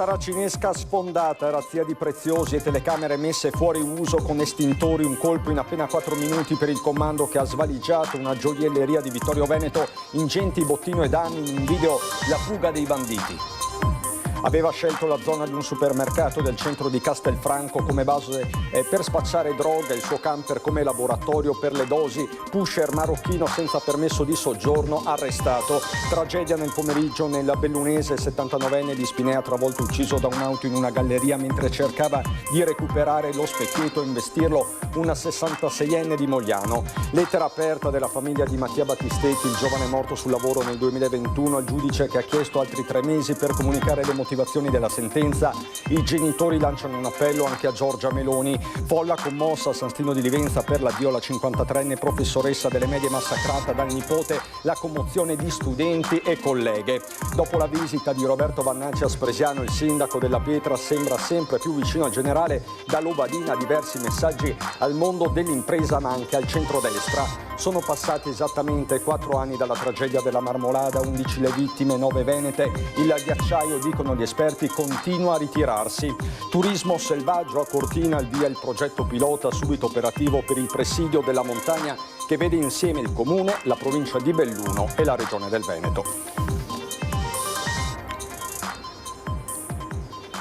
Saracinesca sfondata, razzia di preziosi e telecamere messe fuori uso con estintori, un colpo in appena 4 minuti per il comando che ha svaligiato una gioielleria di Vittorio Veneto, ingenti bottino e danni, in un video la fuga dei banditi. Aveva scelto la zona di un supermercato del centro di Castelfranco come base per spacciare droga, il suo camper come laboratorio per le dosi, pusher marocchino senza permesso di soggiorno arrestato. Tragedia nel pomeriggio nel bellunese, 79enne di Spinea travolto ucciso da un'auto in una galleria mentre cercava di recuperare lo specchietto e investirlo una 66enne di Mogliano. Lettera aperta della famiglia di Mattia Battistetti, il giovane morto sul lavoro nel 2021, al giudice che ha chiesto altri 3 mesi per comunicare le motivazioni della sentenza. I genitori lanciano un appello anche a Giorgia Meloni. Folla commossa a San Stino di Livenza per l'addio alla 53enne professoressa delle medie massacrata dal nipote, la commozione di studenti e colleghe. Dopo la visita di Roberto Vannacci a Spresiano, il sindaco della Pietra sembra sempre più vicino al generale. Da Lobadina diversi messaggi al mondo dell'impresa ma anche al centrodestra. Sono passati esattamente 4 anni dalla tragedia della Marmolada, 11 le vittime, 9 venete. Il ghiacciaio, dicono gli esperti, continua a ritirarsi. Turismo selvaggio a Cortina, al via il progetto pilota subito operativo per il presidio della montagna che vede insieme il comune, la provincia di Belluno e la regione del Veneto.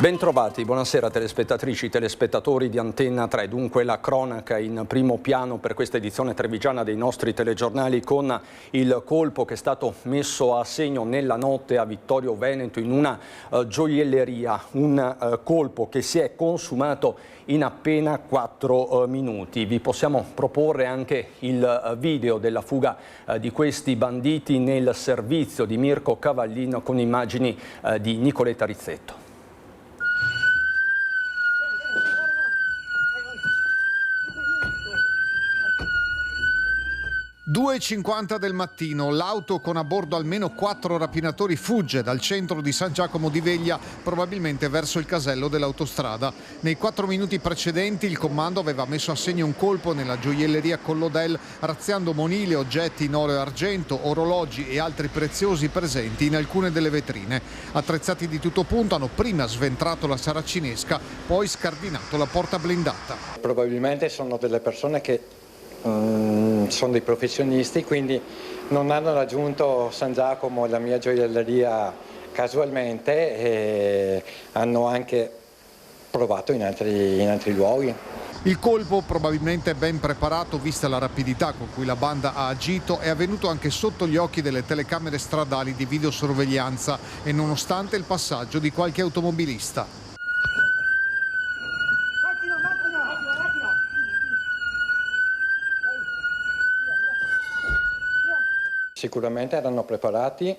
Bentrovati, buonasera telespettatrici e telespettatori di Antenna 3. Dunque la cronaca in primo piano per questa edizione trevigiana dei nostri telegiornali, con il colpo che è stato messo a segno nella notte a Vittorio Veneto in una gioielleria, un colpo che si è consumato in appena 4 minuti. Vi possiamo proporre anche il video della fuga di questi banditi nel servizio di Mirko Cavallino con immagini di Nicoletta Rizzetto. 2:50 del mattino, l'auto con a bordo almeno 4 rapinatori fugge dal centro di San Giacomo di Veglia, probabilmente verso il casello dell'autostrada. Nei 4 minuti precedenti il comando aveva messo a segno un colpo nella gioielleria Collodel, razziando monili, oggetti in oro e argento, orologi e altri preziosi presenti in alcune delle vetrine. Attrezzati di tutto punto hanno prima sventrato la Saracinesca, poi scardinato la porta blindata. Probabilmente sono delle persone che sono dei professionisti, quindi non hanno raggiunto San Giacomo, la mia gioielleria, casualmente, e hanno anche provato in altri luoghi. Il colpo, probabilmente ben preparato vista la rapidità con cui la banda ha agito, è avvenuto anche sotto gli occhi delle telecamere stradali di videosorveglianza e nonostante il passaggio di qualche automobilista. Sicuramente erano preparati,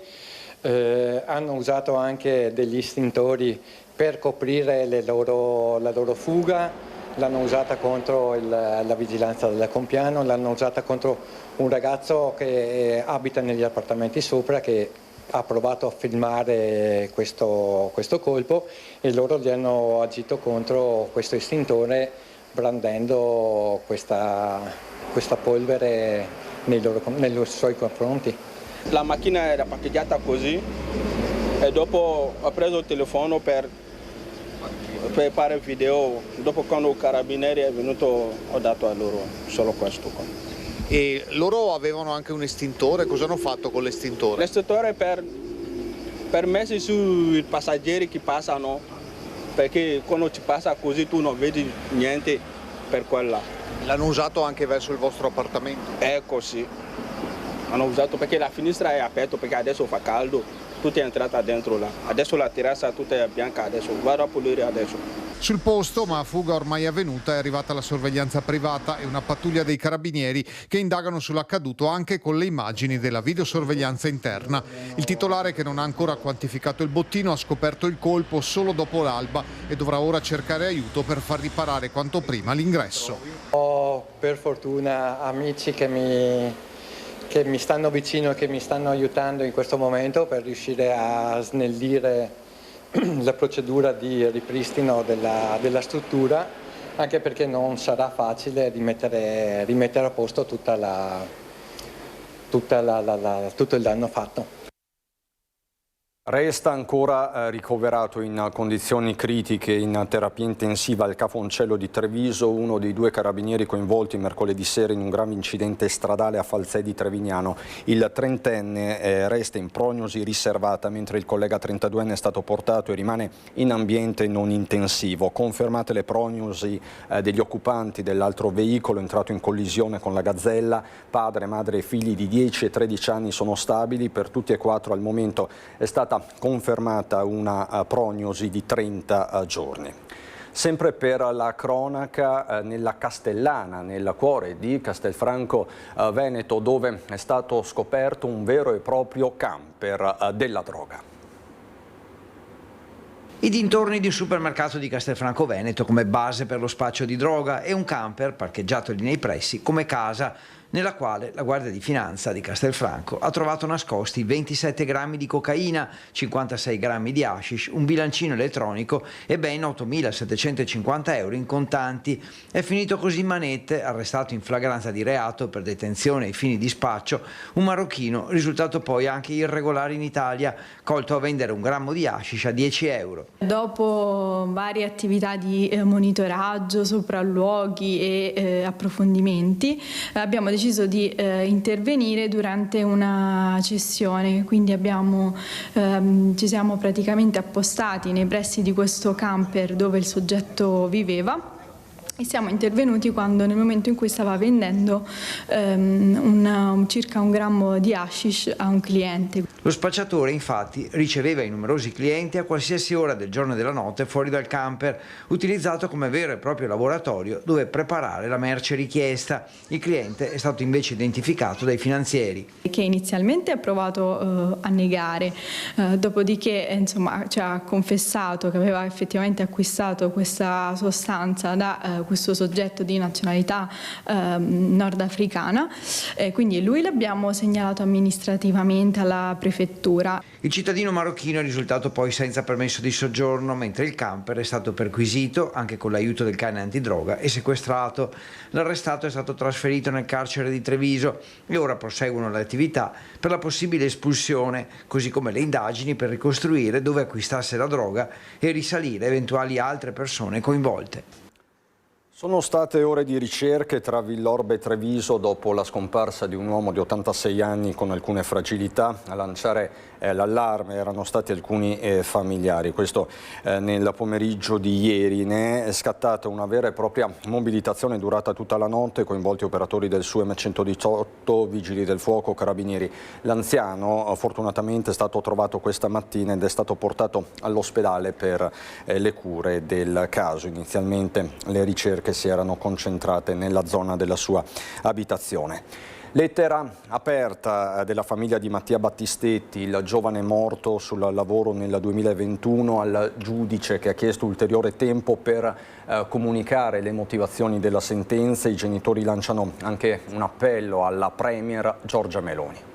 hanno usato anche degli istintori per coprire la loro fuga, l'hanno usata contro la vigilanza del Compiano, l'hanno usata contro un ragazzo che abita negli appartamenti sopra, che ha provato a filmare questo colpo, e loro gli hanno agito contro questo istintore brandendo questa polvere nei suoi confronti. La macchina era parcheggiata così e dopo ho preso il telefono per fare il video. Dopo, quando il carabinieri è venuto, ho dato a loro solo questo. E loro avevano anche un estintore, cosa hanno fatto con l'estintore? L'estintore per mettere sui passeggeri che passano, perché quando ci passa così tu non vedi niente per quella. L'hanno usato anche verso il vostro appartamento? Ecco, sì. Hanno usato perché la finestra è aperta, perché adesso fa caldo, tutta è entrata dentro là. Adesso la terrazza tutta è bianca, adesso vado a pulire adesso. Sul posto, ma a fuga ormai avvenuta, è arrivata la sorveglianza privata e una pattuglia dei carabinieri che indagano sull'accaduto anche con le immagini della videosorveglianza interna. Il titolare, che non ha ancora quantificato il bottino, ha scoperto il colpo solo dopo l'alba e dovrà ora cercare aiuto per far riparare quanto prima l'ingresso. Ho per fortuna amici che mi stanno vicino e che mi stanno aiutando in questo momento per riuscire a snellire la procedura di ripristino della struttura, anche perché non sarà facile rimettere a posto tutto il danno fatto. Resta ancora ricoverato in condizioni critiche in terapia intensiva al Cafoncello di Treviso uno dei 2 carabinieri coinvolti mercoledì sera in un grave incidente stradale a Falzè di Trevignano. Il 30enne resta in prognosi riservata, mentre il collega 32enne è stato portato e rimane in ambiente non intensivo. Confermate le prognosi degli occupanti dell'altro veicolo entrato in collisione con la Gazzella. Padre, madre e figli di 10 e 13 anni sono stabili. Per tutti e 4 al momento è stata confermata una prognosi di 30 giorni. Sempre per la cronaca, nella Castellana, nel cuore di Castelfranco Veneto, dove è stato scoperto un vero e proprio camper della droga. I dintorni di un supermercato di Castelfranco Veneto come base per lo spaccio di droga e un camper parcheggiato lì nei pressi come casa, nella quale la Guardia di Finanza di Castelfranco ha trovato nascosti 27 grammi di cocaina, 56 grammi di hashish, un bilancino elettronico e ben 8.750 euro in contanti. È finito così in manette, arrestato in flagranza di reato per detenzione ai fini di spaccio, un marocchino risultato poi anche irregolare in Italia, colto a vendere un grammo di hashish a 10 euro. Dopo varie attività di monitoraggio, sopralluoghi e approfondimenti, abbiamo deciso di intervenire durante una cessione, quindi ci siamo praticamente appostati nei pressi di questo camper dove il soggetto viveva e siamo intervenuti nel momento in cui stava vendendo circa 1 grammo di hashish a un cliente. Lo spacciatore infatti riceveva i numerosi clienti a qualsiasi ora del giorno e della notte fuori dal camper, utilizzato come vero e proprio laboratorio dove preparare la merce richiesta. Il cliente è stato invece identificato dai finanzieri, che inizialmente ha provato a negare, dopodiché ci ha confessato che aveva effettivamente acquistato questa sostanza da questo soggetto di nazionalità nordafricana, quindi lui l'abbiamo segnalato amministrativamente alla prefettura. Il cittadino marocchino è risultato poi senza permesso di soggiorno, mentre il camper è stato perquisito anche con l'aiuto del cane antidroga e sequestrato. L'arrestato è stato trasferito nel carcere di Treviso e ora proseguono le attività per la possibile espulsione, così come le indagini per ricostruire dove acquistasse la droga e risalire eventuali altre persone coinvolte. Sono state ore di ricerche tra Villorba e Treviso dopo la scomparsa di un uomo di 86 anni con alcune fragilità. A lanciare l'allarme erano stati alcuni familiari. Questo nel pomeriggio di ieri. Ne è scattata una vera e propria mobilitazione durata tutta la notte, coinvolti operatori del SUEM 118, vigili del fuoco, carabinieri. L'anziano fortunatamente è stato trovato questa mattina ed è stato portato all'ospedale per le cure del caso. Inizialmente le ricerche si erano concentrate nella zona della sua abitazione. Lettera aperta della famiglia di Mattia Battistetti, il giovane morto sul lavoro nel 2021, al giudice che ha chiesto ulteriore tempo per comunicare le motivazioni della sentenza. I genitori lanciano anche un appello alla Premier Giorgia Meloni.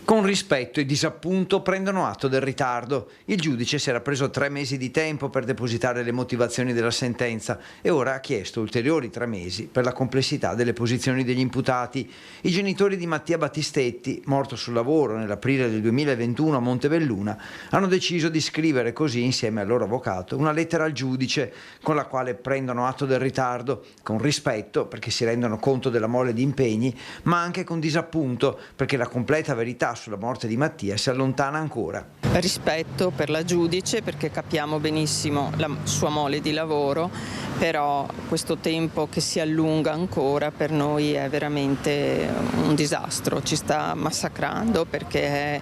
Con rispetto e disappunto prendono atto del ritardo. Il giudice si era preso 3 mesi di tempo per depositare le motivazioni della sentenza e ora ha chiesto ulteriori 3 mesi per la complessità delle posizioni degli imputati. I genitori di Mattia Battistetti, morto sul lavoro nell'aprile del 2021 a Montebelluna, hanno deciso di scrivere così, insieme al loro avvocato, una lettera al giudice con la quale prendono atto del ritardo, con rispetto perché si rendono conto della mole di impegni, ma anche con disappunto perché la completa verità sulla morte di Mattia si allontana ancora. Rispetto per la giudice perché capiamo benissimo la sua mole di lavoro, però questo tempo che si allunga ancora per noi è veramente un disastro, ci sta massacrando perché è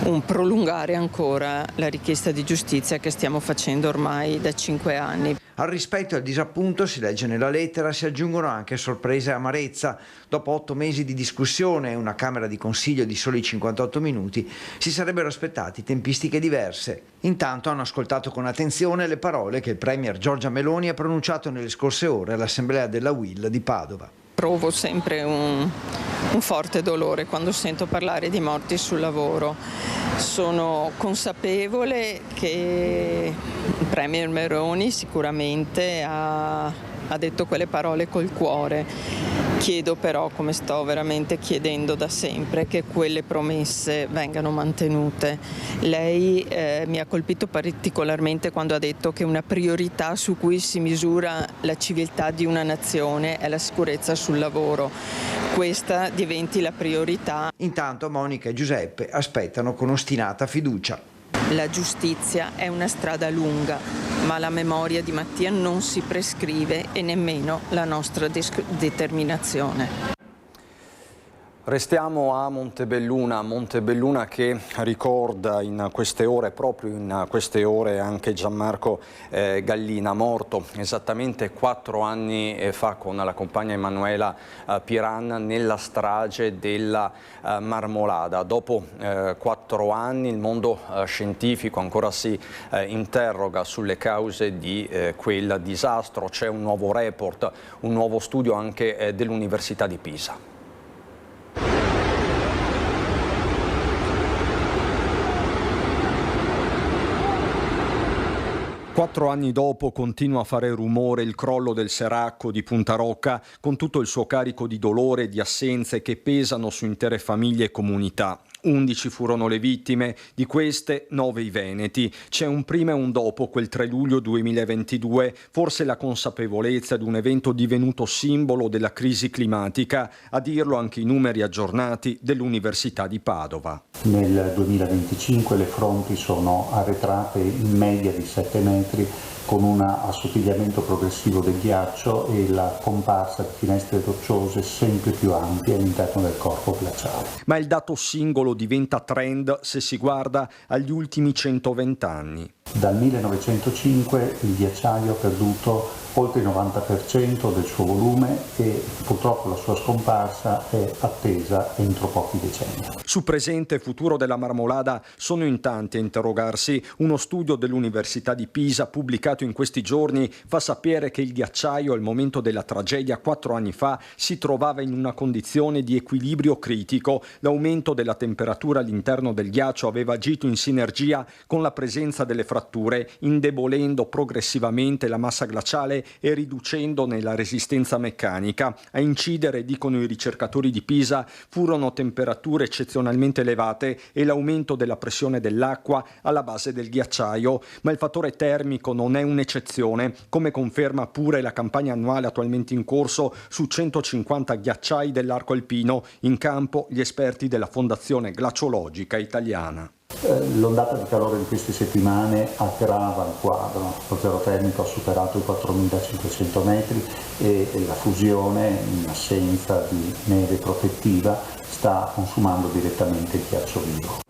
un prolungare ancora la richiesta di giustizia che stiamo facendo ormai da 5 anni. Al rispetto e al disappunto, si legge nella lettera, si aggiungono anche sorpresa e amarezza. Dopo 8 mesi di discussione e una Camera di Consiglio di soli 58 minuti, si sarebbero aspettati tempistiche diverse. Intanto hanno ascoltato con attenzione le parole che il Premier Giorgia Meloni ha pronunciato nelle scorse ore all'Assemblea della UIL di Padova. Provo sempre un forte dolore quando sento parlare di morti sul lavoro. Sono consapevole che il Premier Meloni sicuramente ha detto quelle parole col cuore. Chiedo però, come sto veramente chiedendo da sempre, che quelle promesse vengano mantenute. Lei mi ha colpito particolarmente quando ha detto che una priorità su cui si misura la civiltà di una nazione è la sicurezza sul lavoro. Questa diventi la priorità. Intanto Monica e Giuseppe aspettano con ostinata fiducia. La giustizia è una strada lunga, ma la memoria di Mattia non si prescrive e nemmeno la nostra determinazione. Restiamo a Montebelluna che ricorda in queste ore, proprio in queste ore, anche Gianmarco Gallina, morto esattamente 4 anni fa con la compagna Emanuela Piran nella strage della Marmolada. Dopo 4 anni il mondo scientifico ancora si interroga sulle cause di quel disastro. C'è un nuovo report, un nuovo studio anche dell'Università di Pisa. 4 anni dopo continua a fare rumore il crollo del Seracco di Punta Rocca, con tutto il suo carico di dolore e di assenze che pesano su intere famiglie e comunità. 11 furono le vittime, di queste 9 i veneti. C'è un prima e un dopo quel 3 luglio 2022, forse la consapevolezza di un evento divenuto simbolo della crisi climatica, a dirlo anche i numeri aggiornati dell'Università di Padova. Nel 2025 le fronti sono arretrate in media di 7 metri, con un assottigliamento progressivo del ghiaccio e la comparsa di finestre rocciose sempre più ampie all'interno del corpo glaciale. Ma il dato singolo diventa trend se si guarda agli ultimi 120 anni. Dal 1905 il ghiacciaio ha perduto oltre il 90% del suo volume e purtroppo la sua scomparsa è attesa entro pochi decenni. Su presente e futuro della Marmolada sono in tanti a interrogarsi. Uno studio dell'Università di Pisa pubblicato in questi giorni fa sapere che il ghiacciaio al momento della tragedia 4 anni fa si trovava in una condizione di equilibrio critico. L'aumento della temperatura all'interno del ghiaccio aveva agito in sinergia con la presenza delle fratture, indebolendo progressivamente la massa glaciale e riducendone la resistenza meccanica. A incidere, dicono i ricercatori di Pisa, furono temperature eccezionalmente elevate e l'aumento della pressione dell'acqua alla base del ghiacciaio, ma il fattore termico non è un'eccezione, come conferma pure la campagna annuale attualmente in corso su 150 ghiacciai dell'arco alpino, in campo gli esperti della Fondazione Glaciologica Italiana. L'ondata di calore di queste settimane aggrava il quadro, lo zero termico ha superato i 4.500 metri e la fusione, in assenza di neve protettiva, sta consumando direttamente il ghiaccio vivo.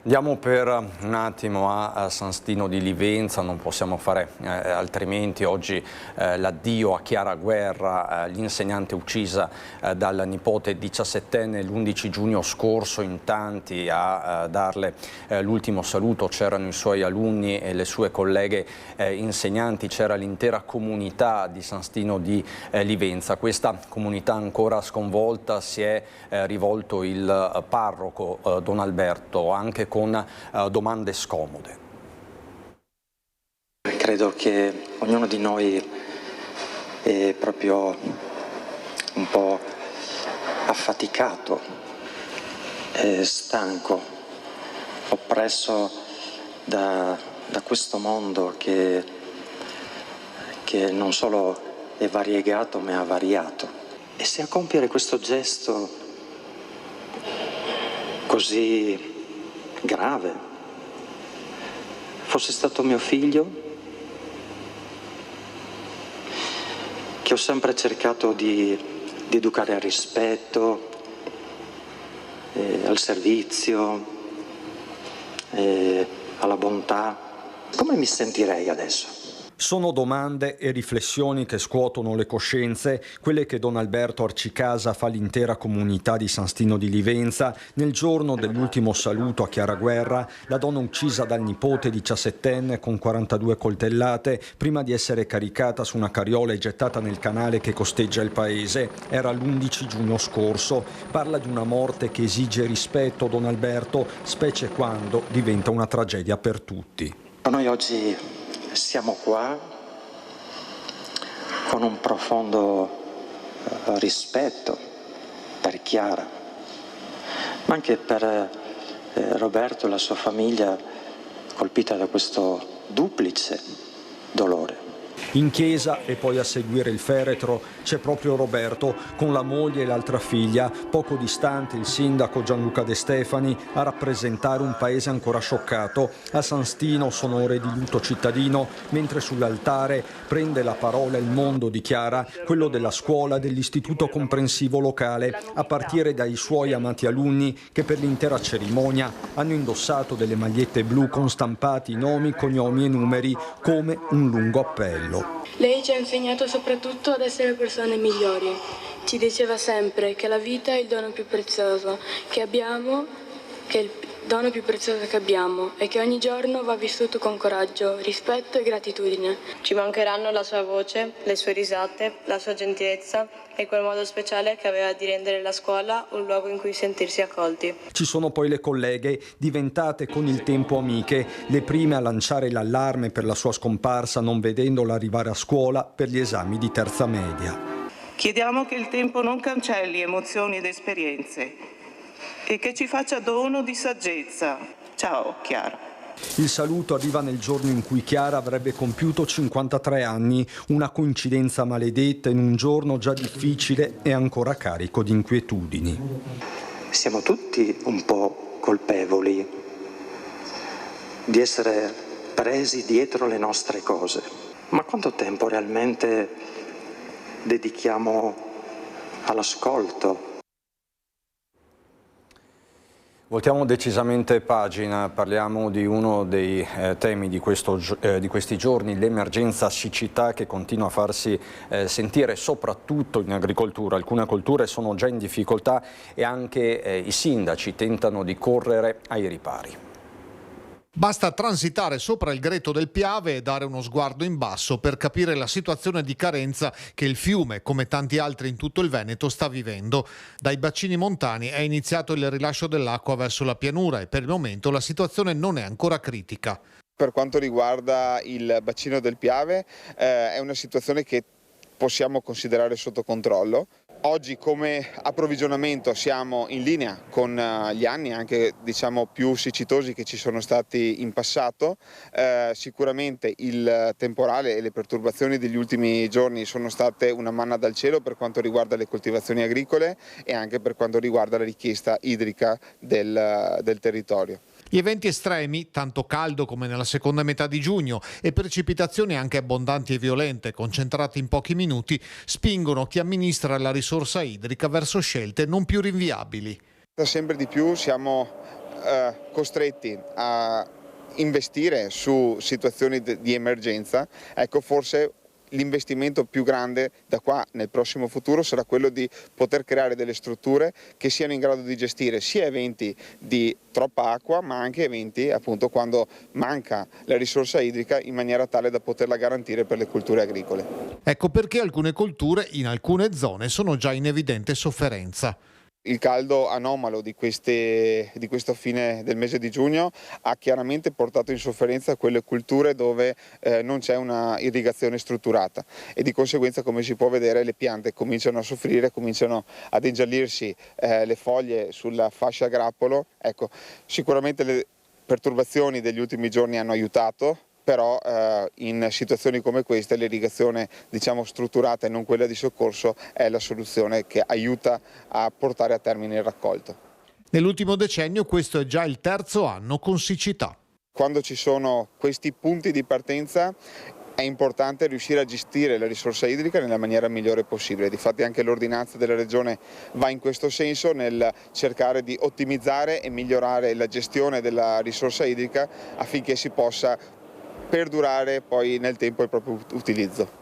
Andiamo per un attimo a San Stino di Livenza, non possiamo fare altrimenti. Oggi l'addio a Chiara Guerra, l'insegnante uccisa dal nipote 17enne l'11 giugno scorso. In tanti a darle l'ultimo saluto c'erano i suoi alunni e le sue colleghe insegnanti, c'era l'intera comunità di San Stino di Livenza. Questa comunità ancora sconvolta, si è rivolto il parroco Don Alberto, anche con domande scomode. Credo che ognuno di noi è proprio un po' affaticato, stanco, oppresso da questo mondo che non solo è variegato ma è avariato. E se a compiere questo gesto così grave fosse stato mio figlio, che ho sempre cercato di educare al rispetto, al servizio, alla bontà, come mi sentirei adesso? Sono domande e riflessioni che scuotono le coscienze, quelle che Don Alberto Arcicasa fa all'intera comunità di San Stino di Livenza nel giorno dell'ultimo saluto a Chiara Guerra, la donna uccisa dal nipote 17enne con 42 coltellate prima di essere caricata su una carriola e gettata nel canale che costeggia il paese. Era l'11 giugno scorso. Parla di una morte che esige rispetto, Don Alberto, specie quando diventa una tragedia per tutti. Noi oggi siamo qua con un profondo rispetto per Chiara, ma anche per Roberto e la sua famiglia colpita da questo duplice dolore. In chiesa e poi a seguire il feretro c'è proprio Roberto con la moglie e l'altra figlia, poco distante il sindaco Gianluca De Stefani a rappresentare un paese ancora scioccato. A San Stino sono ore di lutto cittadino, mentre sull'altare prende la parola il mondo di Chiara, quello della scuola, dell'istituto comprensivo locale, a partire dai suoi amati alunni che per l'intera cerimonia hanno indossato delle magliette blu con stampati nomi, cognomi e numeri come un lungo appello. Lei ci ha insegnato soprattutto ad essere persone migliori. Ci diceva sempre che la vita è il dono più prezioso che abbiamo, che è il dono più prezioso che abbiamo e che ogni giorno va vissuto con coraggio, rispetto e gratitudine. Ci mancheranno la sua voce, le sue risate, la sua gentilezza e quel modo speciale che aveva di rendere la scuola un luogo in cui sentirsi accolti. Ci sono poi le colleghe, diventate con il tempo amiche, le prime a lanciare l'allarme per la sua scomparsa non vedendola arrivare a scuola per gli esami di terza media. Chiediamo che il tempo non cancelli emozioni ed esperienze e che ci faccia dono di saggezza. Ciao Chiara. Il saluto arriva nel giorno in cui Chiara avrebbe compiuto 53 anni, una coincidenza maledetta in un giorno già difficile e ancora carico di inquietudini. Siamo tutti un po' colpevoli di essere presi dietro le nostre cose, ma quanto tempo realmente dedichiamo all'ascolto? Voltiamo decisamente pagina, parliamo di uno dei temi di questi giorni, l'emergenza siccità che continua a farsi sentire soprattutto in agricoltura. Alcune colture sono già in difficoltà e anche i sindaci tentano di correre ai ripari. Basta transitare sopra il Greto del Piave e dare uno sguardo in basso per capire la situazione di carenza che il fiume, come tanti altri in tutto il Veneto, sta vivendo. Dai bacini montani è iniziato il rilascio dell'acqua verso la pianura e per il momento la situazione non è ancora critica. Per quanto riguarda il bacino del Piave è una situazione che possiamo considerare sotto controllo. Oggi come approvvigionamento siamo in linea con gli anni anche più siccitosi che ci sono stati in passato. Sicuramente il temporale e le perturbazioni degli ultimi giorni sono state una manna dal cielo per quanto riguarda le coltivazioni agricole e anche per quanto riguarda la richiesta idrica del territorio. Gli eventi estremi, tanto caldo come nella seconda metà di giugno, e precipitazioni anche abbondanti e violente, concentrate in pochi minuti, spingono chi amministra la risorsa idrica verso scelte non più rinviabili. Sempre di più siamo costretti a investire su situazioni di emergenza. Ecco, forse l'investimento più grande da qua nel prossimo futuro sarà quello di poter creare delle strutture che siano in grado di gestire sia eventi di troppa acqua ma anche eventi appunto quando manca la risorsa idrica in maniera tale da poterla garantire per le colture agricole. Ecco perché alcune colture in alcune zone sono già in evidente sofferenza. Il caldo anomalo di questo fine del mese di giugno ha chiaramente portato in sofferenza quelle culture dove non c'è una irrigazione strutturata e di conseguenza, come si può vedere, le piante cominciano a soffrire, cominciano ad ingiallirsi le foglie sulla fascia grappolo. Ecco, sicuramente le perturbazioni degli ultimi giorni hanno aiutato, però in situazioni come queste l'irrigazione strutturata e non quella di soccorso è la soluzione che aiuta a portare a termine il raccolto. Nell'ultimo decennio questo è già il terzo anno con siccità. Quando ci sono questi punti di partenza è importante riuscire a gestire la risorsa idrica nella maniera migliore possibile. Difatti anche l'ordinanza della Regione va in questo senso, nel cercare di ottimizzare e migliorare la gestione della risorsa idrica affinché si possa perdurare poi nel tempo il proprio utilizzo.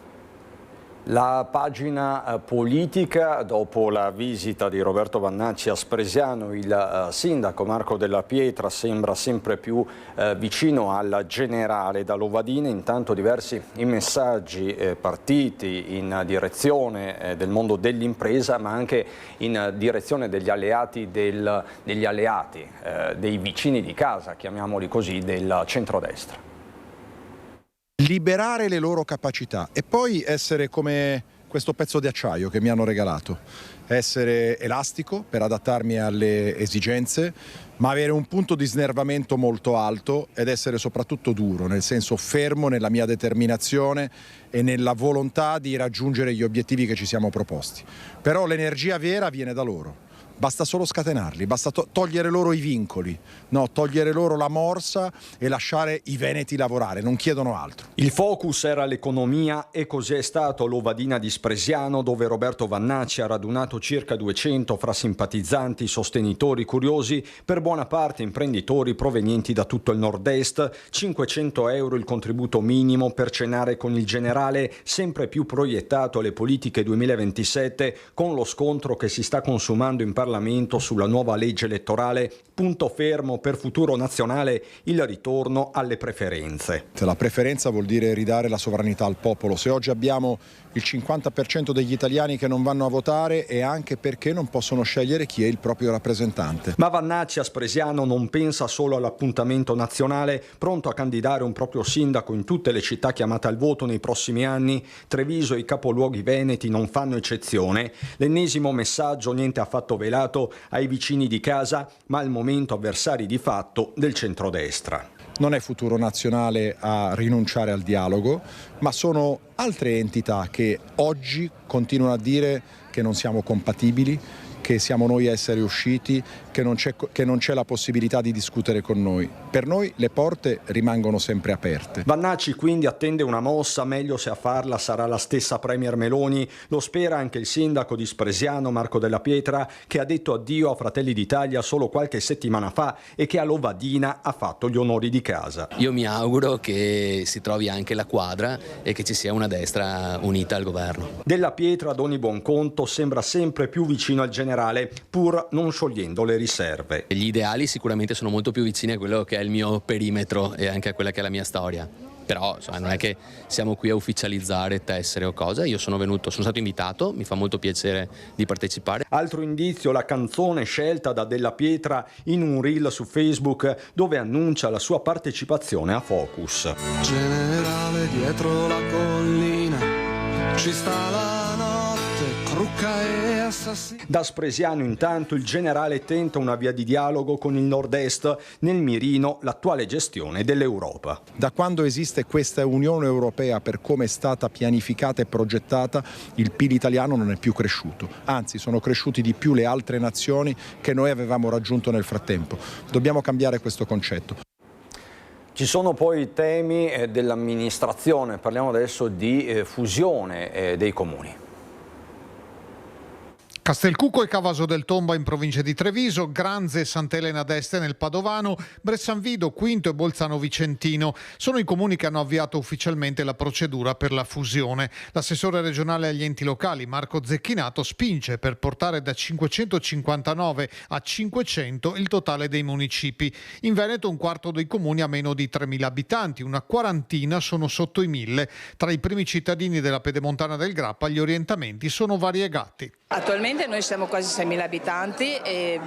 La pagina politica, dopo la visita di Roberto Vannacci a Spresiano, il sindaco Marco Della Pietra sembra sempre più vicino alla generale da Lovadine. Intanto diversi i messaggi partiti in direzione del mondo dell'impresa, ma anche in direzione degli alleati, dei vicini di casa, chiamiamoli così, del centrodestra. Liberare le loro capacità e poi essere come questo pezzo di acciaio che mi hanno regalato, essere elastico per adattarmi alle esigenze, ma avere un punto di snervamento molto alto ed essere soprattutto duro, nel senso fermo nella mia determinazione e nella volontà di raggiungere gli obiettivi che ci siamo proposti. Però l'energia vera viene da loro. Basta solo scatenarli, basta togliere loro i vincoli, no, togliere loro la morsa e lasciare i veneti lavorare, non chiedono altro. Il focus era l'economia e così è stato l'Ovadina di Spresiano, dove Roberto Vannacci ha radunato circa 200 fra simpatizzanti, sostenitori, curiosi, per buona parte imprenditori provenienti da tutto il nord-est. 500 euro il contributo minimo per cenare con il generale, sempre più proiettato alle politiche 2027, con lo scontro che si sta consumando in Parlamento sulla nuova legge elettorale. Punto fermo per Futuro Nazionale il ritorno alle preferenze. La preferenza vuol dire ridare la sovranità al popolo. Se oggi abbiamo il 50% degli italiani che non vanno a votare è anche perché non possono scegliere chi è il proprio rappresentante. Ma Vannacci a Spresiano non pensa solo all'appuntamento nazionale, pronto a candidare un proprio sindaco in tutte le città chiamate al voto nei prossimi anni. Treviso e i capoluoghi veneti non fanno eccezione. L'ennesimo messaggio niente affatto velato ai vicini di casa, ma al momento avversari di fatto del centrodestra. Non è Futuro Nazionale a rinunciare al dialogo, ma sono altre entità che oggi continuano a dire che non siamo compatibili, che siamo noi a essere usciti, che non c'è la possibilità di discutere con noi. Per noi le porte rimangono sempre aperte. Vannacci quindi attende una mossa, meglio se a farla sarà la stessa Premier Meloni. Lo spera anche il sindaco di Spresiano, Marco Della Pietra, che ha detto addio a Fratelli d'Italia solo qualche settimana fa e che all'Ovadina ha fatto gli onori di casa. Io mi auguro che si trovi anche la quadra e che ci sia una destra unita al governo. Della Pietra, ad ogni buon conto, sembra sempre più vicino al generale, pur non sciogliendo le riserve. Gli ideali sicuramente sono molto più vicini a quello che è il mio perimetro e anche a quella che è la mia storia. Però insomma, non è che siamo qui a ufficializzare tessere o cosa. Io sono stato invitato, mi fa molto piacere di partecipare. Altro indizio, la canzone scelta da Della Pietra in un reel su Facebook dove annuncia la sua partecipazione a Focus. Generale, dietro la collina ci sta la notte, trucca e assassina. Da Spresiano intanto il generale tenta una via di dialogo con il nord-est, nel mirino l'attuale gestione dell'Europa. Da quando esiste questa Unione Europea, per come è stata pianificata e progettata, il PIL italiano non è più cresciuto, anzi sono cresciuti di più le altre nazioni che noi avevamo raggiunto nel frattempo. Dobbiamo cambiare questo concetto. Ci sono poi i temi dell'amministrazione, parliamo adesso di fusione dei comuni. Castelcucco e Cavaso del Tomba in provincia di Treviso, Granze e Sant'Elena d'Este nel Padovano, Bressanvido, Quinto e Bolzano Vicentino sono i comuni che hanno avviato ufficialmente la procedura per la fusione. L'assessore regionale agli enti locali Marco Zecchinato spinge per portare da 559 a 500 il totale dei municipi. In Veneto un quarto dei comuni ha meno di 3.000 abitanti, una quarantina sono sotto i 1.000. Tra i primi cittadini della Pedemontana del Grappa gli orientamenti sono variegati. Attualmente noi siamo quasi 6.000 abitanti e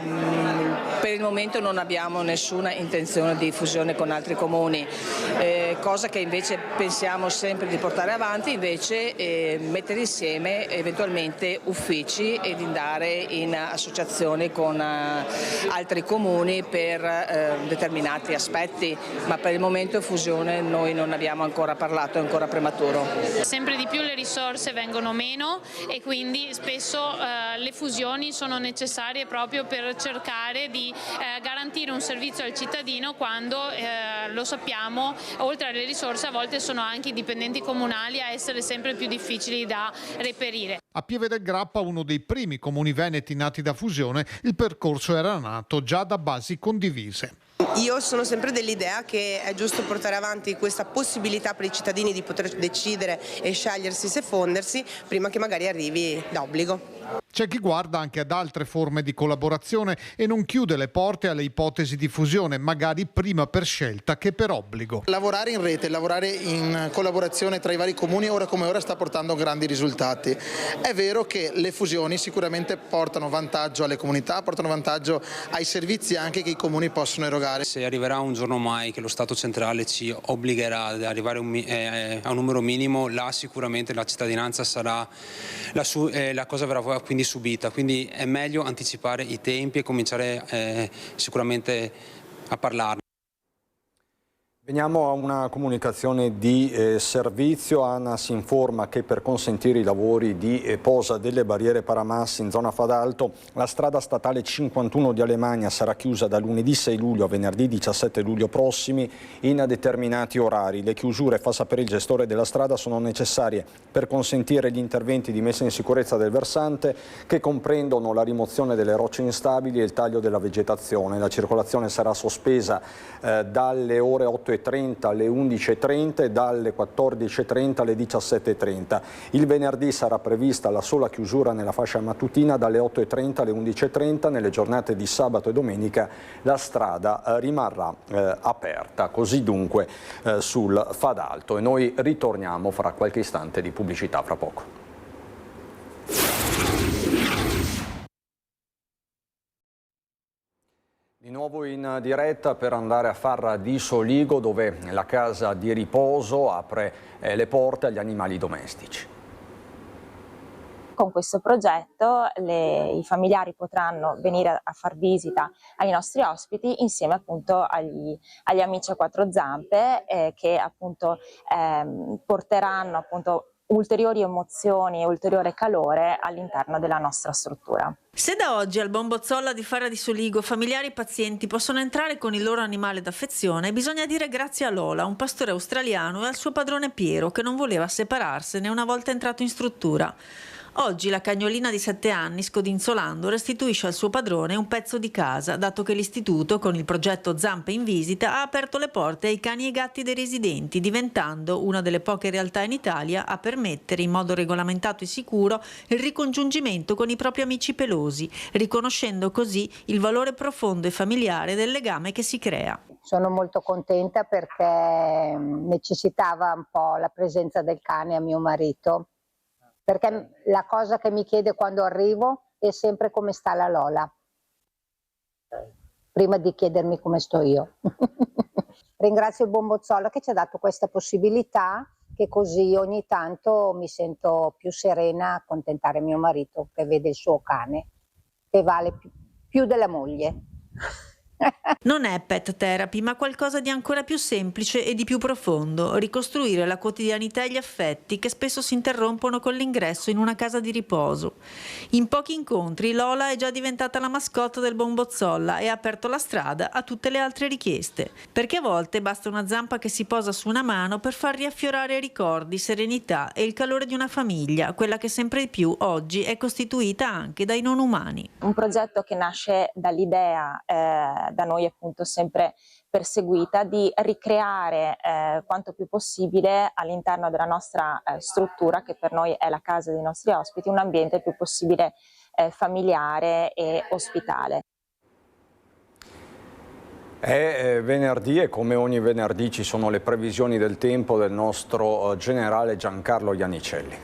per il momento non abbiamo nessuna intenzione di fusione con altri comuni, cosa che invece pensiamo sempre di portare avanti, invece mettere insieme eventualmente uffici ed andare in associazione con altri comuni per determinati aspetti, ma per il momento fusione noi non abbiamo ancora parlato, è ancora prematuro. Sempre di più le risorse vengono meno e quindi spesso le fusioni sono necessarie proprio per cercare di garantire un servizio al cittadino quando, lo sappiamo, oltre alle risorse a volte sono anche i dipendenti comunali a essere sempre più difficili da reperire. A Pieve del Grappa, uno dei primi comuni veneti nati da fusione, il percorso era nato già da basi condivise. Io sono sempre dell'idea che è giusto portare avanti questa possibilità per i cittadini di poter decidere e scegliersi se fondersi prima che magari arrivi d'obbligo. C'è chi guarda anche ad altre forme di collaborazione e non chiude le porte alle ipotesi di fusione, magari prima per scelta che per obbligo. Lavorare in rete, lavorare in collaborazione tra i vari comuni ora come ora sta portando grandi risultati. È vero che le fusioni sicuramente portano vantaggio alle comunità, portano vantaggio ai servizi anche che i comuni possono erogare. Se arriverà un giorno mai che lo Stato centrale ci obbligherà ad arrivare a un numero minimo, là sicuramente la cittadinanza sarà la cosa verrà quindi subita, quindi è meglio anticipare i tempi e cominciare sicuramente a parlarne. Veniamo a una comunicazione di servizio. ANAS informa che per consentire i lavori di posa delle barriere paramassi in zona Fadalto, la strada statale 51 di Alemagna sarà chiusa da lunedì 6 luglio a venerdì 17 luglio prossimi in determinati orari. Le chiusure, fa sapere il gestore della strada, sono necessarie per consentire gli interventi di messa in sicurezza del versante, che comprendono la rimozione delle rocce instabili e il taglio della vegetazione. La circolazione sarà sospesa dalle ore 8:30 alle 11:30 e dalle 14:30 alle 17:30. Il venerdì sarà prevista la sola chiusura nella fascia mattutina dalle 8:30 alle 11:30. Nelle giornate di sabato e domenica la strada rimarrà aperta. Così dunque sul Fadalto, e noi ritorniamo fra qualche istante di pubblicità, fra poco. Di nuovo in diretta per andare a Farra di Soligo, dove la casa di riposo apre le porte agli animali domestici. Con questo progetto i familiari potranno venire a far visita ai nostri ospiti insieme appunto agli amici a quattro zampe che appunto porteranno appunto ulteriori emozioni e ulteriore calore all'interno della nostra struttura. Se da oggi al Bombozzolla di Farra di Soligo familiari e pazienti possono entrare con il loro animale d'affezione, bisogna dire grazie a Lola, un pastore australiano, e al suo padrone Piero, che non voleva separarsene una volta entrato in struttura. Oggi la cagnolina di 7 anni, scodinzolando, restituisce al suo padrone un pezzo di casa, dato che l'istituto, con il progetto Zampe in Visita, ha aperto le porte ai cani e ai gatti dei residenti, diventando una delle poche realtà in Italia a permettere in modo regolamentato e sicuro il ricongiungimento con i propri amici pelosi, riconoscendo così il valore profondo e familiare del legame che si crea. Sono molto contenta perché necessitava un po' la presenza del cane a mio marito. Perché la cosa che mi chiede quando arrivo è sempre come sta la Lola, prima di chiedermi come sto io. Ringrazio il Bombozzola che ci ha dato questa possibilità, che così ogni tanto mi sento più serena a accontentare mio marito, che vede il suo cane, che vale più della moglie. Non è pet therapy, ma qualcosa di ancora più semplice e di più profondo: ricostruire la quotidianità e gli affetti che spesso si interrompono con l'ingresso in una casa di riposo. In pochi incontri Lola è già diventata la mascotte del Bombozzolla e ha aperto la strada a tutte le altre richieste, perché a volte basta una zampa che si posa su una mano per far riaffiorare ricordi, serenità e il calore di una famiglia, quella che sempre di più oggi è costituita anche dai non umani. Un progetto che nasce dall'idea da noi appunto sempre perseguita di ricreare quanto più possibile all'interno della nostra struttura, che per noi è la casa dei nostri ospiti, un ambiente il più possibile familiare e ospitale. È venerdì e come ogni venerdì ci sono le previsioni del tempo del nostro generale Giancarlo Iannicelli.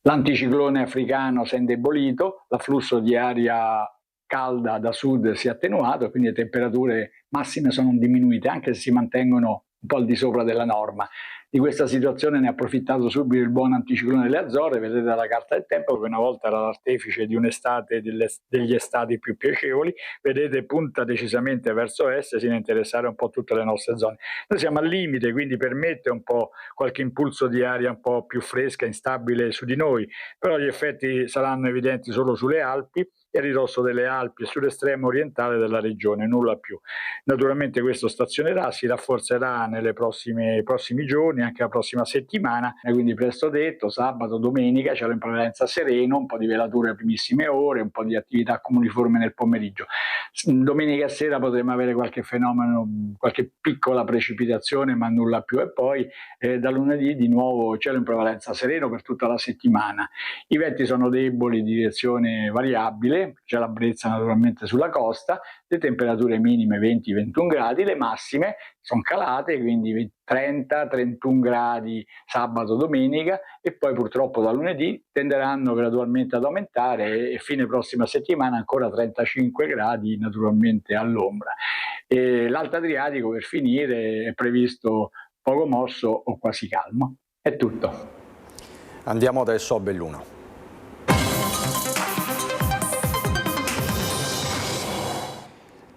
L'anticiclone africano si è indebolito, l'afflusso di aria calda da sud si è attenuato, quindi le temperature massime sono diminuite, anche se si mantengono un po' al di sopra della norma. Di questa situazione ne ha approfittato subito il buon anticiclone delle Azzorre. Vedete dalla carta del tempo che una volta era l'artefice di un'estate, degli estati più piacevoli. Vedete punta decisamente verso est, sino a interessare un po' tutte le nostre zone. Noi siamo al limite, quindi permette un po' qualche impulso di aria un po' più fresca, instabile su di noi, però gli effetti saranno evidenti solo sulle Alpi, e a ridosso delle Alpi e sull'estremo orientale della regione, nulla più. Naturalmente questo stazionerà, si rafforzerà nei prossimi giorni, anche la prossima settimana, e quindi presto detto, sabato, domenica cielo in prevalenza sereno, un po' di velature alle primissime ore, un po' di attività comuniforme nel pomeriggio. Domenica sera potremo avere qualche fenomeno, qualche piccola precipitazione, ma nulla più, e poi da lunedì di nuovo cielo in prevalenza sereno per tutta la settimana. I venti sono deboli di direzione variabile, c'è la brezza naturalmente sulla costa, le temperature minime 20-21 gradi, le massime sono calate, quindi 30-31 gradi sabato, domenica, e poi purtroppo da lunedì tenderanno gradualmente ad aumentare e fine prossima settimana ancora 35 gradi naturalmente all'ombra. L'Alto Adriatico, per finire, è previsto poco mosso o quasi calmo. È tutto. Andiamo adesso a Belluno.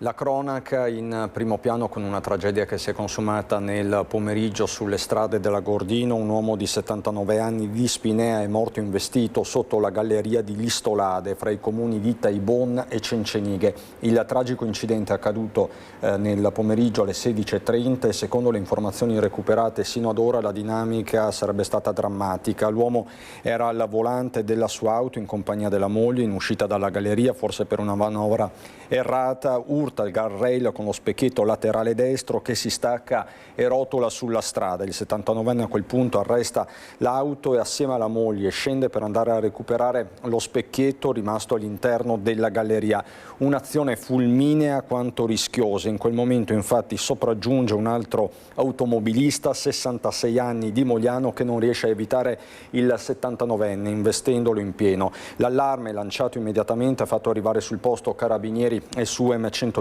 La cronaca in primo piano con una tragedia che si è consumata nel pomeriggio sulle strade della Gordino. Un uomo di 79 anni di Spinea è morto investito sotto la galleria di Listolade fra i comuni di Taibon e Cencenighe. Il tragico incidente è accaduto nel pomeriggio alle 16:30 e secondo le informazioni recuperate sino ad ora la dinamica sarebbe stata drammatica. L'uomo era al volante della sua auto in compagnia della moglie in uscita dalla galleria, forse per una manovra errata, urta il guardrail con lo specchietto laterale destro che si stacca e rotola sulla strada. Il 79enne a quel punto arresta l'auto e assieme alla moglie scende per andare a recuperare lo specchietto rimasto all'interno della galleria. Un'azione fulminea quanto rischiosa. In quel momento infatti sopraggiunge un altro automobilista, 66 anni, di Mogliano, che non riesce a evitare il 79enne investendolo in pieno. L'allarme lanciato immediatamente ha fatto arrivare sul posto carabinieri e su M118.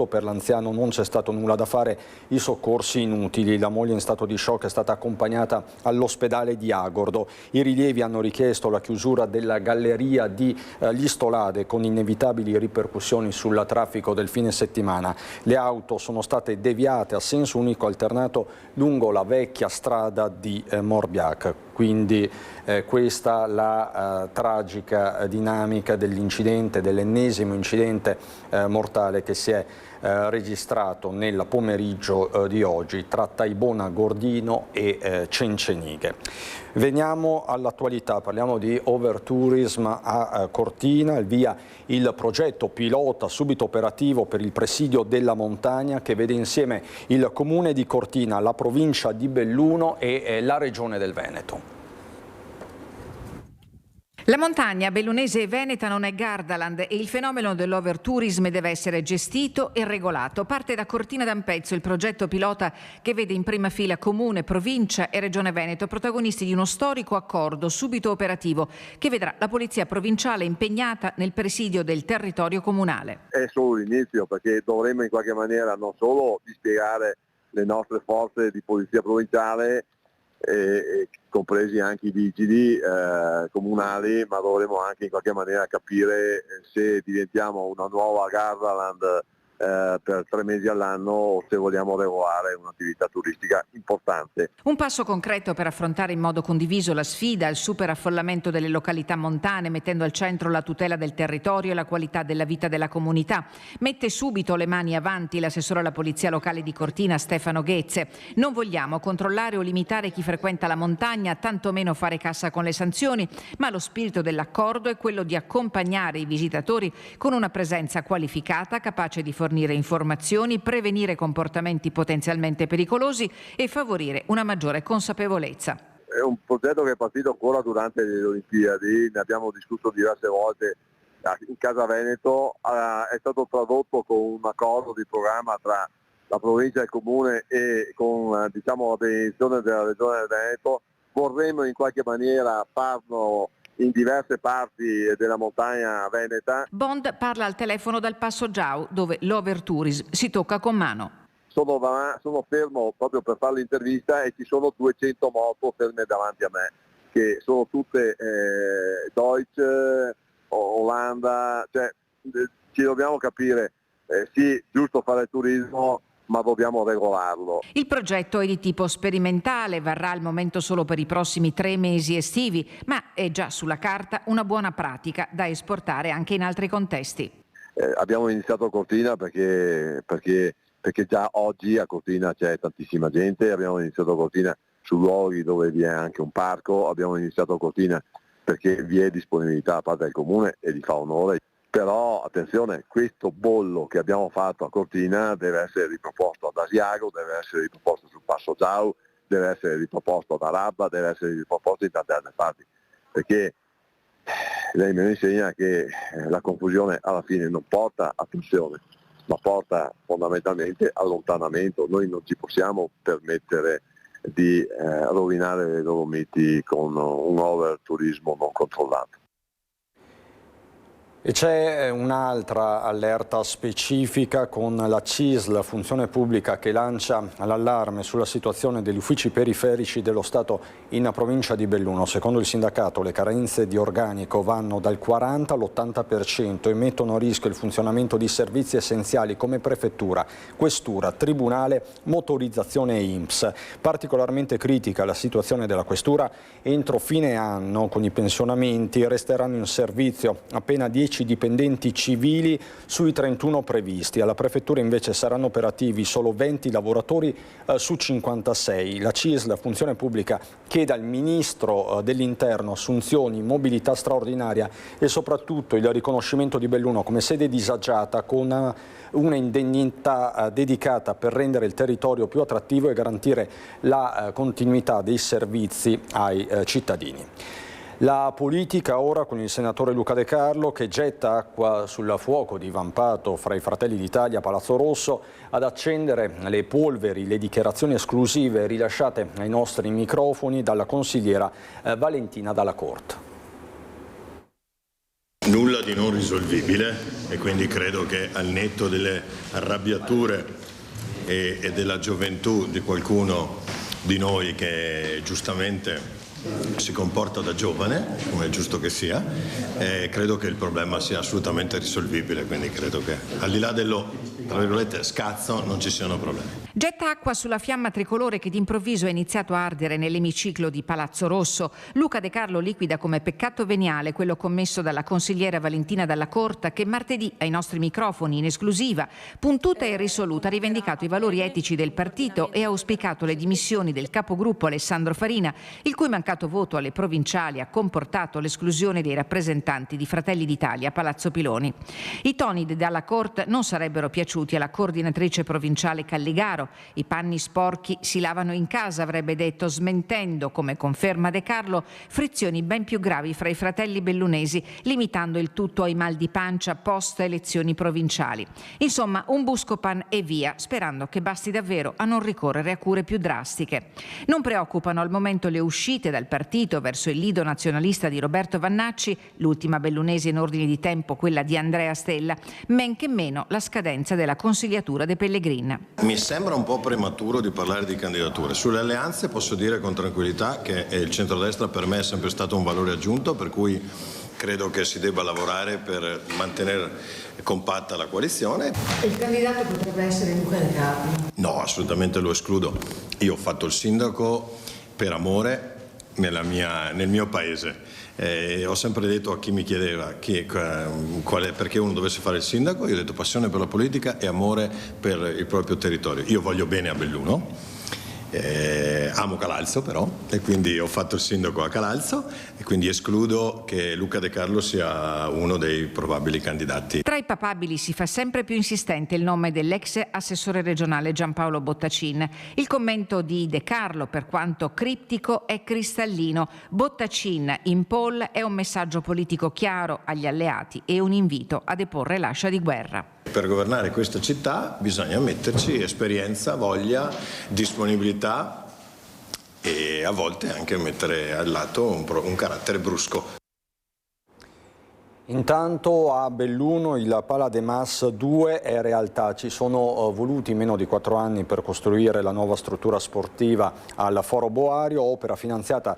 Per l'anziano non c'è stato nulla da fare, i soccorsi inutili. La moglie in stato di shock è stata accompagnata all'ospedale di Agordo. I rilievi hanno richiesto la chiusura della galleria di Listolade con inevitabili ripercussioni sul traffico del fine settimana. Le auto sono state deviate a senso unico alternato lungo la vecchia strada di Morbiac. Quindi questa la tragica dinamica dell'incidente, dell'ennesimo incidente mortale che si è registrato nel pomeriggio di oggi tra Taibona, Gordino e Cencenighe. Veniamo all'attualità, parliamo di Overtourism a Cortina, il via il progetto pilota subito operativo per il presidio della montagna che vede insieme il comune di Cortina, la provincia di Belluno e la regione del Veneto. La montagna bellunese e veneta non è Gardaland e il fenomeno dell'overtourism deve essere gestito e regolato. Parte da Cortina d'Ampezzo il progetto pilota che vede in prima fila comune, provincia e regione Veneto, protagonisti di uno storico accordo subito operativo che vedrà la polizia provinciale impegnata nel presidio del territorio comunale. È solo l'inizio, perché dovremo in qualche maniera non solo dispiegare le nostre forze di polizia provinciale, compresi anche i vigili comunali, ma dovremo anche in qualche maniera capire se diventiamo una nuova Gardaland per 3 mesi all'anno o se vogliamo regolare un'attività turistica importante. Un passo concreto per affrontare in modo condiviso la sfida al superaffollamento delle località montane, mettendo al centro la tutela del territorio e la qualità della vita della comunità. Mette subito le mani avanti l'assessore alla polizia locale di Cortina Stefano Ghezze. Non vogliamo controllare o limitare chi frequenta la montagna, tantomeno fare cassa con le sanzioni, ma lo spirito dell'accordo è quello di accompagnare i visitatori con una presenza qualificata, capace di fornire informazioni, prevenire comportamenti potenzialmente pericolosi e favorire una maggiore consapevolezza. È un progetto che è partito ancora durante le Olimpiadi, ne abbiamo discusso diverse volte in Casa Veneto, è stato tradotto con un accordo di programma tra la provincia e il comune e con la benedizione della regione del Veneto. Vorremmo in qualche maniera farlo in diverse parti della montagna veneta. Bond parla al telefono dal Passo Giau, dove l'overtourism si tocca con mano. Sono fermo proprio per fare l'intervista e ci sono 200 moto ferme davanti a me, che sono tutte Deutsche, Olanda, cioè ci dobbiamo capire, sì, giusto fare turismo, ma dobbiamo regolarlo. Il progetto è di tipo sperimentale, varrà al momento solo per i prossimi 3 mesi estivi, ma è già sulla carta una buona pratica da esportare anche in altri contesti. Abbiamo iniziato a Cortina perché già oggi a Cortina c'è tantissima gente, abbiamo iniziato a Cortina su luoghi dove vi è anche un parco, abbiamo iniziato a Cortina perché vi è disponibilità da parte del comune e gli fa onore. Però attenzione, questo bollo che abbiamo fatto a Cortina deve essere riproposto ad Asiago, deve essere riproposto sul Passo Giau, deve essere riproposto ad Arabba, deve essere riproposto in tante altre parti, perché lei me lo insegna che la confusione alla fine non porta a tensione, ma porta fondamentalmente allontanamento. Noi non ci possiamo permettere di rovinare le Dolomiti con un overturismo non controllato. E c'è un'altra allerta specifica con la CISL, funzione pubblica, che lancia l'allarme sulla situazione degli uffici periferici dello Stato in provincia di Belluno. Secondo il sindacato le carenze di organico vanno dal 40 all'80% e mettono a rischio il funzionamento di servizi essenziali come prefettura, questura, tribunale, motorizzazione e INPS. Particolarmente critica la situazione della questura. Entro fine anno, con i pensionamenti, resteranno in servizio appena 10 dipendenti civili sui 31 previsti. Alla prefettura invece saranno operativi solo 20 lavoratori su 56. La CISL, funzione pubblica, chiede al Ministro dell'Interno assunzioni, mobilità straordinaria e soprattutto il riconoscimento di Belluno come sede disagiata con una indennità dedicata per rendere il territorio più attrattivo e garantire la continuità dei servizi ai cittadini. La politica ora con il senatore Luca De Carlo che getta acqua sul fuoco divampato fra i Fratelli d'Italia a Palazzo Rosso. Ad accendere le polveri le dichiarazioni esclusive rilasciate ai nostri microfoni dalla consigliera Valentina Dalla Corte. Nulla di non risolvibile e quindi credo che al netto delle arrabbiature e della gioventù di qualcuno di noi che giustamente si comporta da giovane, come è giusto che sia, credo che il problema sia assolutamente risolvibile, quindi credo che al di là dello, tra virgolette, scazzo non ci siano problemi. Getta acqua sulla fiamma tricolore che d'improvviso è iniziato a ardere nell'emiciclo di Palazzo Rosso. Luca De Carlo liquida come peccato veniale quello commesso dalla consigliera Valentina Dalla Corte che martedì ai nostri microfoni in esclusiva, puntuta e risoluta, ha rivendicato i valori etici del partito e ha auspicato le dimissioni del capogruppo Alessandro Farina, il cui mancato voto alle provinciali ha comportato l'esclusione dei rappresentanti di Fratelli d'Italia a Palazzo Piloni. I toni di Dalla Corte non sarebbero piaciuti alla coordinatrice provinciale Calligaro. I panni sporchi si lavano in casa, avrebbe detto, smentendo, come conferma De Carlo, frizioni ben più gravi fra i fratelli bellunesi, limitando il tutto ai mal di pancia post elezioni provinciali. Insomma, un Buscopan e via, sperando che basti davvero a non ricorrere a cure più drastiche. Non preoccupano al momento le uscite dal partito verso il lido nazionalista di Roberto Vannacci, l'ultima bellunese in ordine di tempo quella di Andrea Stella, men che meno la scadenza della consigliatura De Pellegrin. Mi sembra un po' prematuro di parlare di candidature. Sulle alleanze posso dire con tranquillità che il centrodestra per me è sempre stato un valore aggiunto, per cui credo che si debba lavorare per mantenere compatta la coalizione. Il candidato potrebbe essere Luca De Carlo? No, assolutamente lo escludo. Io ho fatto il sindaco per amore nel mio paese. Ho sempre detto a chi mi chiedeva perché uno dovesse fare il sindaco, io ho detto passione per la politica e amore per il proprio territorio. Io voglio bene a Belluno, amo Calalzo però, e quindi ho fatto il sindaco a Calalzo e quindi escludo che Luca De Carlo sia uno dei probabili candidati. Tra i papabili si fa sempre più insistente il nome dell'ex assessore regionale Giampaolo Bottacin. Il commento di De Carlo, per quanto criptico, è cristallino. Bottacin in poll è un messaggio politico chiaro agli alleati e un invito a deporre l'ascia di guerra. Per governare questa città bisogna metterci esperienza, voglia, disponibilità e a volte anche mettere al lato un carattere brusco. Intanto a Belluno il Pala de Mas 2 è realtà. Ci sono voluti meno di 4 anni per costruire la nuova struttura sportiva al Foro Boario, opera finanziata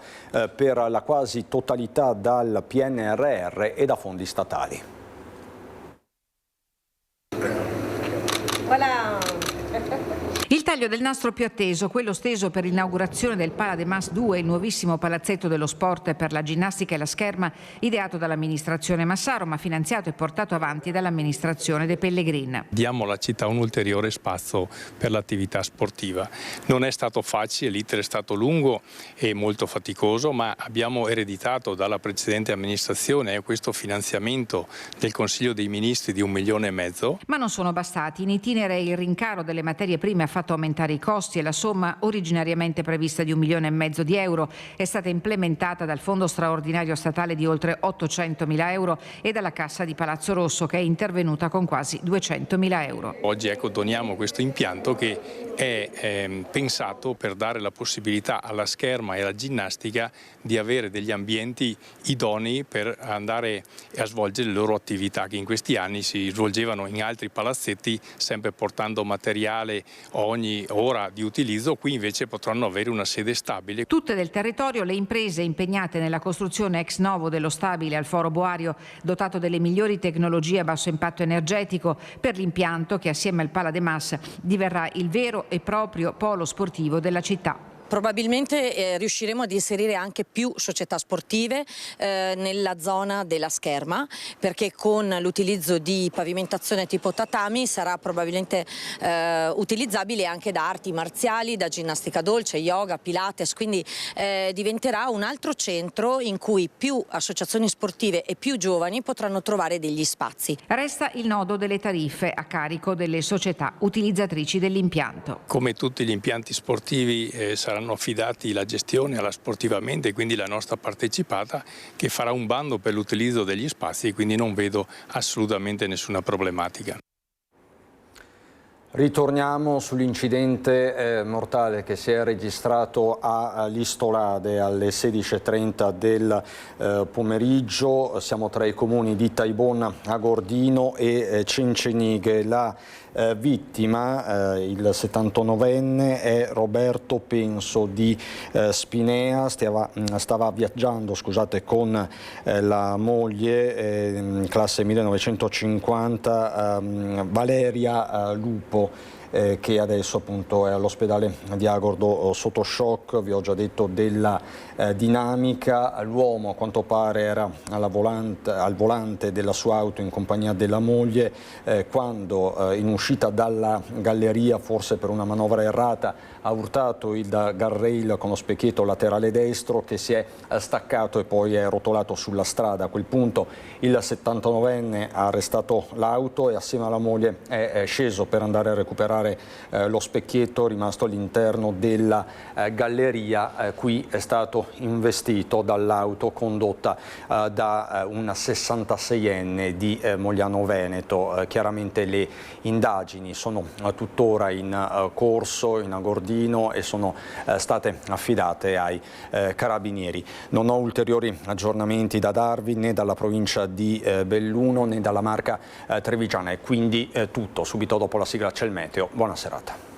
per la quasi totalità dal PNRR e da fondi statali. Voilà. taglio del nastro più atteso, quello steso per l'inaugurazione del Pala de Mas 2, il nuovissimo palazzetto dello sport per la ginnastica e la scherma, ideato dall'amministrazione Massaro, ma finanziato e portato avanti dall'amministrazione De Pellegrin. Diamo alla città un ulteriore spazio per l'attività sportiva. Non è stato facile, l'iter è stato lungo e molto faticoso, ma abbiamo ereditato dalla precedente amministrazione questo finanziamento del Consiglio dei Ministri di 1,5 milioni. Ma non sono bastati. In itinere il rincaro delle materie prime ha fatto aumentare i costi e la somma originariamente prevista di 1,5 milioni di euro è stata implementata dal Fondo straordinario statale di oltre 800.000 euro e dalla Cassa di Palazzo Rosso, che è intervenuta con quasi 200.000 euro. Oggi doniamo questo impianto che è pensato per dare la possibilità alla scherma e alla ginnastica di avere degli ambienti idonei per andare a svolgere le loro attività, che in questi anni si svolgevano in altri palazzetti, sempre portando materiale ogni ora di utilizzo. Qui invece potranno avere una sede stabile. Tutte del territorio le imprese impegnate nella costruzione ex novo dello stabile al Foro Boario, dotato delle migliori tecnologie a basso impatto energetico, per l'impianto che assieme al Pala de Mas diverrà il vero e proprio polo sportivo della città. Probabilmente riusciremo ad inserire anche più società sportive nella zona della scherma, perché con l'utilizzo di pavimentazione tipo tatami sarà probabilmente utilizzabile anche da arti marziali, da ginnastica dolce, yoga, pilates, quindi diventerà un altro centro in cui più associazioni sportive e più giovani potranno trovare degli spazi. Resta il nodo delle tariffe a carico delle società utilizzatrici dell'impianto. Come tutti gli impianti sportivi saranno affidati la gestione alla Sportivamente, quindi la nostra partecipata, che farà un bando per l'utilizzo degli spazi, quindi non vedo assolutamente nessuna problematica. Ritorniamo sull'incidente mortale che si è registrato a Listolade alle 16:30 del pomeriggio. Siamo tra i comuni di Taibon, Agordino e Cencenighe. La vittima, il 79enne, è Roberto Penso di Spinea. Stava viaggiando con la moglie, classe 1950, Valeria Lupo, che adesso appunto è all'ospedale di Agordo sotto shock. Vi ho già detto della dinamica. L'uomo a quanto pare era al volante della sua auto in compagnia della moglie quando in uscita dalla galleria, forse per una manovra errata, ha urtato il guardrail con lo specchietto laterale destro, che si è staccato e poi è rotolato sulla strada. A quel punto il 79enne ha arrestato l'auto e assieme alla moglie è sceso per andare a recuperare lo specchietto rimasto all'interno della galleria. Qui è stato investito dall'auto condotta da una 66enne di Mogliano Veneto. Chiaramente le indagini sono tuttora in corso in Agordino e sono state affidate ai carabinieri. Non ho ulteriori aggiornamenti da darvi né dalla provincia di Belluno né dalla Marca Trevigiana, e quindi tutto. Subito dopo la sigla c'è il meteo. Buona serata.